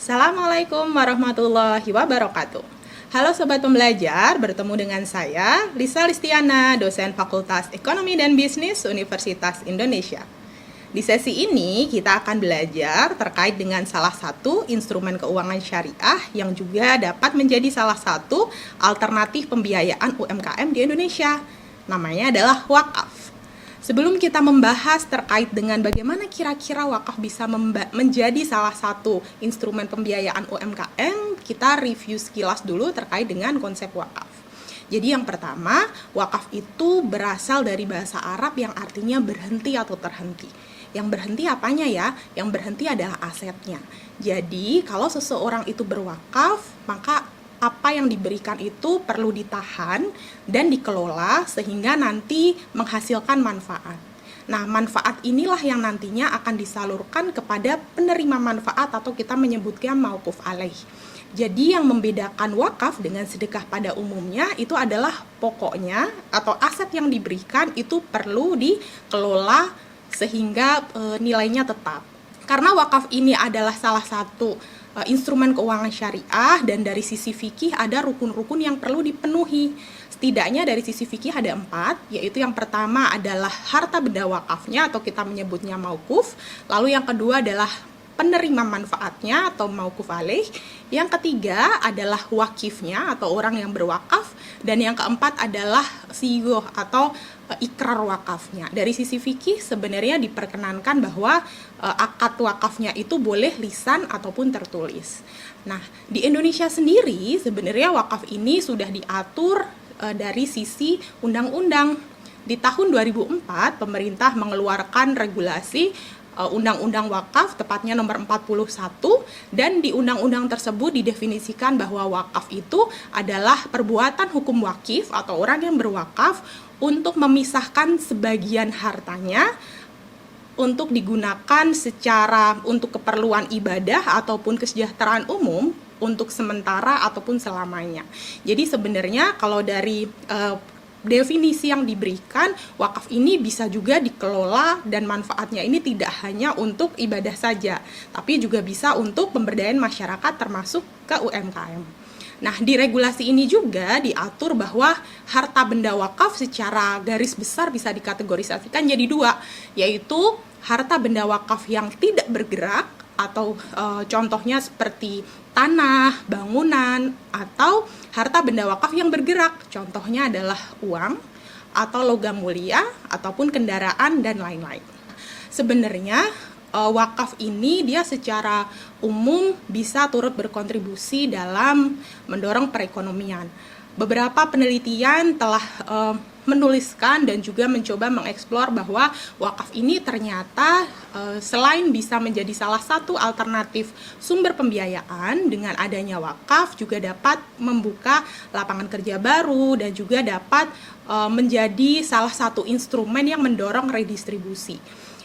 Assalamualaikum warahmatullahi wabarakatuh. Halo Sobat Pembelajar, bertemu dengan saya, Lisa Listiana, dosen Fakultas Ekonomi dan Bisnis Universitas Indonesia. Di sesi ini, kita akan belajar terkait dengan salah satu instrumen keuangan syariah yang juga dapat menjadi salah satu alternatif pembiayaan UMKM di Indonesia. Namanya adalah wakaf. Sebelum kita membahas terkait dengan bagaimana kira-kira wakaf bisa menjadi salah satu instrumen pembiayaan UMKM, kita review sekilas dulu terkait dengan konsep wakaf. Jadi yang pertama, wakaf itu berasal dari bahasa Arab yang artinya berhenti atau terhenti. Yang berhenti apanya ya? Yang berhenti adalah asetnya. Jadi kalau seseorang itu berwakaf, maka apa yang diberikan itu perlu ditahan dan dikelola sehingga nanti menghasilkan manfaat. Nah, manfaat inilah yang nantinya akan disalurkan kepada penerima manfaat atau kita menyebutnya mauquf alaih. Jadi yang membedakan wakaf dengan sedekah pada umumnya itu adalah pokoknya atau aset yang diberikan itu perlu dikelola sehingga nilainya tetap. Karena wakaf ini adalah salah satu instrumen keuangan syariah dan dari sisi fikih ada rukun-rukun yang perlu dipenuhi. Setidaknya dari sisi fikih ada 4, yaitu yang pertama adalah harta benda wakafnya atau kita menyebutnya mauquf. Lalu yang kedua adalah penerima manfaatnya atau mauquf alaih. Yang ketiga adalah wakifnya atau orang yang berwakaf. Dan yang keempat adalah sigoh atau ikrar wakafnya. Dari sisi fikih sebenarnya diperkenankan bahwa akad wakafnya itu boleh lisan ataupun tertulis. Nah, di Indonesia sendiri sebenarnya wakaf ini sudah diatur dari sisi undang-undang. Di tahun 2004 pemerintah mengeluarkan regulasi Undang-Undang Wakaf, tepatnya nomor 41, dan di undang-undang tersebut didefinisikan bahwa wakaf itu adalah perbuatan hukum wakif atau orang yang berwakaf untuk memisahkan sebagian hartanya untuk digunakan secara untuk keperluan ibadah ataupun kesejahteraan umum untuk sementara ataupun selamanya. Jadi sebenarnya kalau dari definisi yang diberikan, wakaf ini bisa juga dikelola dan manfaatnya ini tidak hanya untuk ibadah saja, tapi juga bisa untuk pemberdayaan masyarakat termasuk ke UMKM. Nah, di regulasi ini juga diatur bahwa harta benda wakaf secara garis besar bisa dikategorisasikan jadi 2, yaitu harta benda wakaf yang tidak bergerak atau contohnya seperti tanah, bangunan, atau harta benda wakaf yang bergerak. Contohnya adalah uang atau logam mulia ataupun kendaraan dan lain-lain. Sebenarnya wakaf ini dia secara umum bisa turut berkontribusi dalam mendorong perekonomian. Beberapa penelitian telah menuliskan dan juga mencoba mengeksplor bahwa wakaf ini ternyata selain bisa menjadi salah satu alternatif sumber pembiayaan, dengan adanya wakaf juga dapat membuka lapangan kerja baru dan juga dapat menjadi salah satu instrumen yang mendorong redistribusi.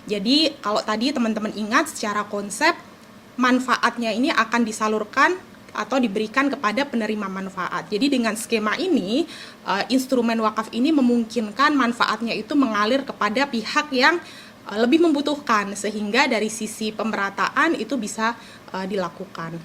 Jadi kalau tadi teman-teman ingat secara konsep manfaatnya ini akan disalurkan atau diberikan kepada penerima manfaat. Jadi dengan skema ini, instrumen wakaf ini memungkinkan manfaatnya itu mengalir kepada pihak yang lebih membutuhkan, sehingga dari sisi pemerataan itu bisa dilakukan.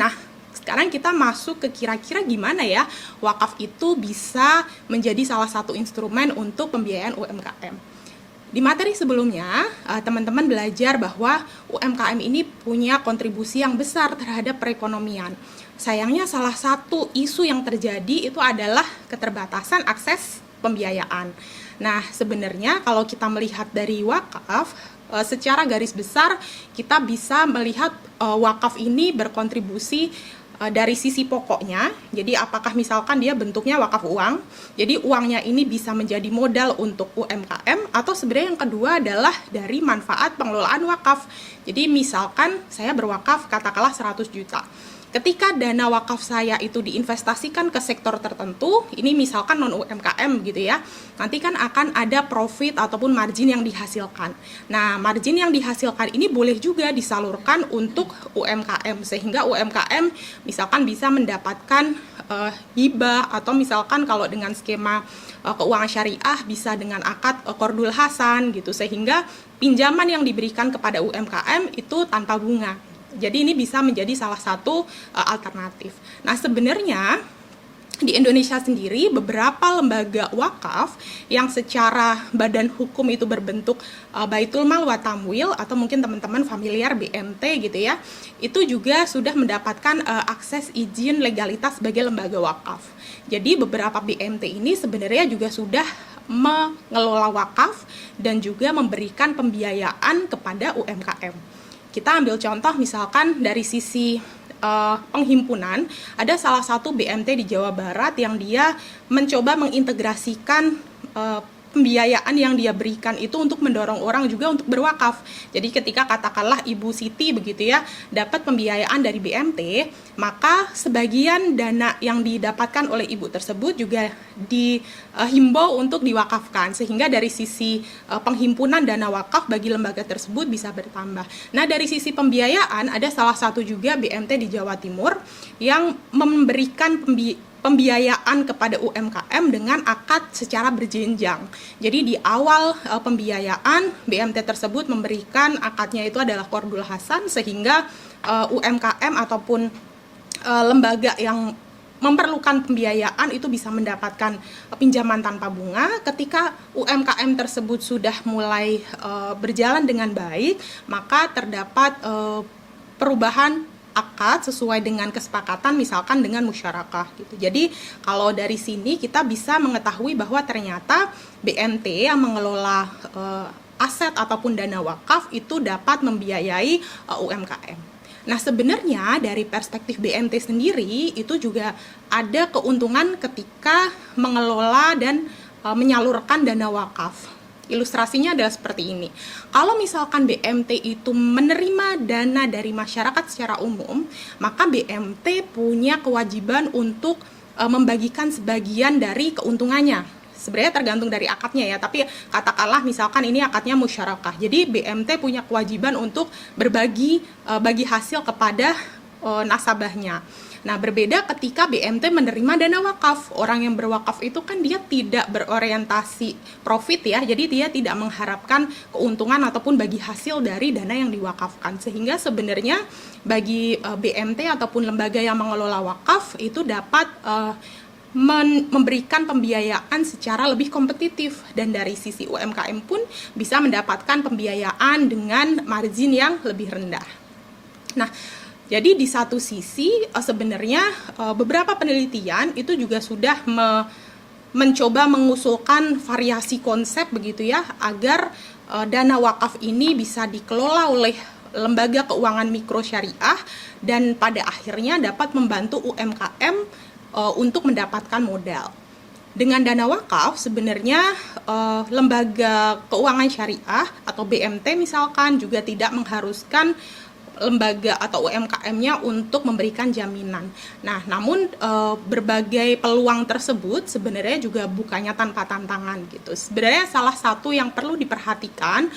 Nah, sekarang kita masuk ke kira-kira gimana ya wakaf itu bisa menjadi salah satu instrumen untuk pembiayaan UMKM. Di materi sebelumnya, teman-teman belajar bahwa UMKM ini punya kontribusi yang besar terhadap perekonomian. Sayangnya salah satu isu yang terjadi itu adalah keterbatasan akses pembiayaan. Nah, sebenarnya kalau kita melihat dari wakaf, secara garis besar kita bisa melihat wakaf ini berkontribusi dari sisi pokoknya. Jadi apakah misalkan dia bentuknya wakaf uang, jadi uangnya ini bisa menjadi modal untuk UMKM, atau sebenarnya yang kedua adalah dari manfaat pengelolaan wakaf. Jadi misalkan saya berwakaf katakanlah 100 juta. Ketika dana wakaf saya itu diinvestasikan ke sektor tertentu, ini misalkan non-UMKM gitu ya, nanti kan akan ada profit ataupun margin yang dihasilkan. Nah, margin yang dihasilkan ini boleh juga disalurkan untuk UMKM, sehingga UMKM misalkan bisa mendapatkan hibah, atau misalkan kalau dengan skema keuangan syariah bisa dengan akad qardul hasan gitu, sehingga pinjaman yang diberikan kepada UMKM itu tanpa bunga. Jadi ini bisa menjadi salah satu alternatif. Nah, sebenarnya di Indonesia sendiri beberapa lembaga wakaf yang secara badan hukum itu berbentuk Baitul Mal wa Tamwil, atau mungkin teman-teman familiar BMT gitu ya, itu juga sudah mendapatkan akses izin legalitas sebagai lembaga wakaf. Jadi beberapa BMT ini sebenarnya juga sudah mengelola wakaf dan juga memberikan pembiayaan kepada UMKM. Kita ambil contoh misalkan dari sisi penghimpunan, ada salah satu BMT di Jawa Barat yang dia mencoba mengintegrasikan pembiayaan yang dia berikan itu untuk mendorong orang juga untuk berwakaf. Jadi ketika katakanlah Ibu Siti begitu ya, dapat pembiayaan dari BMT, maka sebagian dana yang didapatkan oleh ibu tersebut juga dihimbau untuk diwakafkan, sehingga dari sisi penghimpunan dana wakaf bagi lembaga tersebut bisa bertambah. Nah, dari sisi pembiayaan ada salah satu juga BMT di Jawa Timur yang memberikan pembiayaan kepada UMKM dengan akad secara berjenjang. Jadi di awal pembiayaan, BMT tersebut memberikan akadnya itu adalah Qardul Hasan, sehingga UMKM ataupun lembaga yang memerlukan pembiayaan itu bisa mendapatkan pinjaman tanpa bunga. Ketika UMKM tersebut sudah mulai berjalan dengan baik, maka terdapat perubahan akad sesuai dengan kesepakatan, misalkan dengan musyarakah gitu. Jadi kalau dari sini kita bisa mengetahui bahwa ternyata BMT yang mengelola aset ataupun dana wakaf itu dapat membiayai UMKM. Nah, sebenarnya dari perspektif BMT sendiri itu juga ada keuntungan ketika mengelola dan menyalurkan dana wakaf. Ilustrasinya adalah seperti ini. Kalau misalkan BMT itu menerima dana dari masyarakat secara umum, maka BMT punya kewajiban untuk membagikan sebagian dari keuntungannya. Sebenarnya tergantung dari akadnya ya, tapi katakanlah misalkan ini akadnya musyarakah. Jadi BMT punya kewajiban untuk bagi hasil kepada nasabahnya. Nah, berbeda ketika BMT menerima dana wakaf. Orang yang berwakaf itu kan dia tidak berorientasi profit ya, jadi dia tidak mengharapkan keuntungan ataupun bagi hasil dari dana yang diwakafkan. Sehingga sebenarnya bagi BMT ataupun lembaga yang mengelola wakaf itu dapat memberikan pembiayaan secara lebih kompetitif, dan dari sisi UMKM pun bisa mendapatkan pembiayaan dengan margin yang lebih rendah. Nah, jadi di satu sisi sebenarnya beberapa penelitian itu juga sudah mencoba mengusulkan variasi konsep begitu ya, agar dana wakaf ini bisa dikelola oleh lembaga keuangan mikro syariah dan pada akhirnya dapat membantu UMKM untuk mendapatkan modal. Dengan dana wakaf sebenarnya lembaga keuangan syariah atau BMT misalkan juga tidak mengharuskan lembaga atau UMKM-nya untuk memberikan jaminan. Nah, namun berbagai peluang tersebut sebenarnya juga bukannya tanpa tantangan gitu. Sebenarnya salah satu yang perlu diperhatikan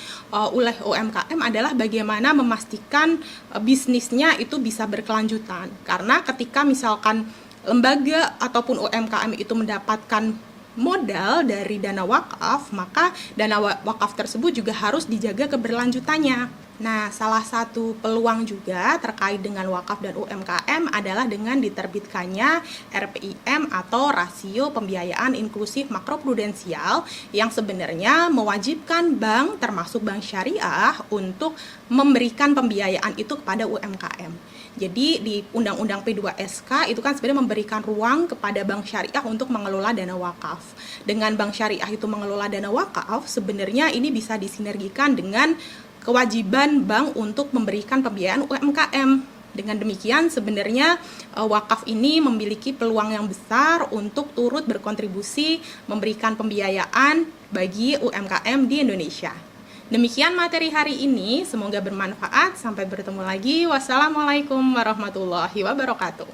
oleh UMKM adalah bagaimana memastikan bisnisnya itu bisa berkelanjutan. Karena ketika misalkan lembaga ataupun UMKM itu mendapatkan modal dari dana wakaf, maka dana wakaf tersebut juga harus dijaga keberlanjutannya. Nah, salah satu peluang juga terkait dengan wakaf dan UMKM adalah dengan diterbitkannya RPIM atau Rasio Pembiayaan Inklusif Makroprudensial, yang sebenarnya mewajibkan bank termasuk bank syariah untuk memberikan pembiayaan itu kepada UMKM. Jadi di Undang-Undang P2SK itu kan sebenarnya memberikan ruang kepada bank syariah untuk mengelola dana wakaf. Dengan bank syariah itu mengelola dana wakaf, sebenarnya ini bisa disinergikan dengan kewajiban bank untuk memberikan pembiayaan UMKM. Dengan demikian sebenarnya wakaf ini memiliki peluang yang besar untuk turut berkontribusi memberikan pembiayaan bagi UMKM di Indonesia. Demikian materi hari ini, semoga bermanfaat. Sampai bertemu lagi. Wassalamualaikum warahmatullahi wabarakatuh.